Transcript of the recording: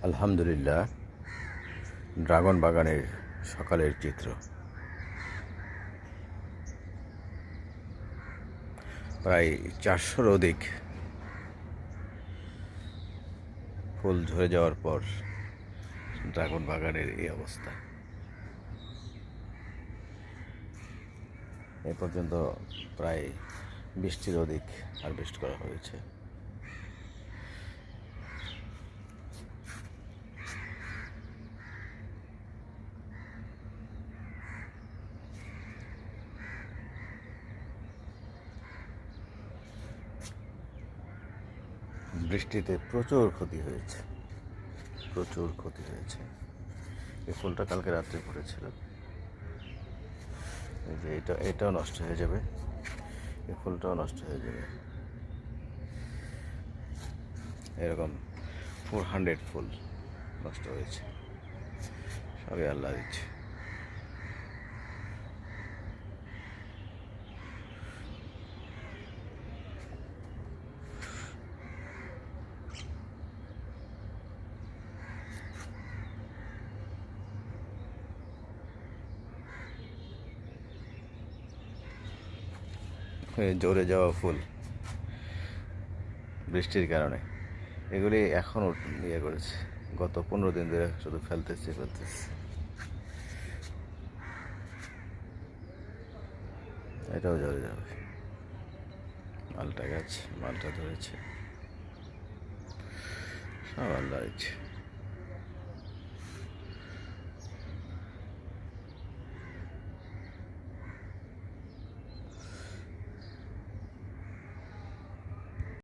আলহামদুলিল্লাহ, ড্রাগন বাগানের সকালের চিত্র। প্রায় 400-র অধিক ফুল ঝরে যাওয়ার পর ড্রাগন বাগানের এই অবস্থা। এ পর্যন্ত প্রায় 20টির অধিক হারভেস্ট করা হয়েছে। বৃষ্টিতে প্রচুর ক্ষতি হয়েছে। এই ফুলটা কালকে রাত্রে পড়েছিল। এই যে এটাও নষ্ট হয়ে যাবে, এই ফুলটাও নষ্ট হয়ে যাবে। এরকম 400 ফুল নষ্ট হয়েছে। সবই আল্লাহ দিচ্ছে। ঝরে যাওয়া ফুল বৃষ্টির কারণে এগুলি এখন ইয়ে করেছে। গত 15 দিন ধরে শুধু ফেলতেছে। এটাও ঝরে যাবে। মালটা ধরেছে, সব আল্লাহ ইচ্ছে।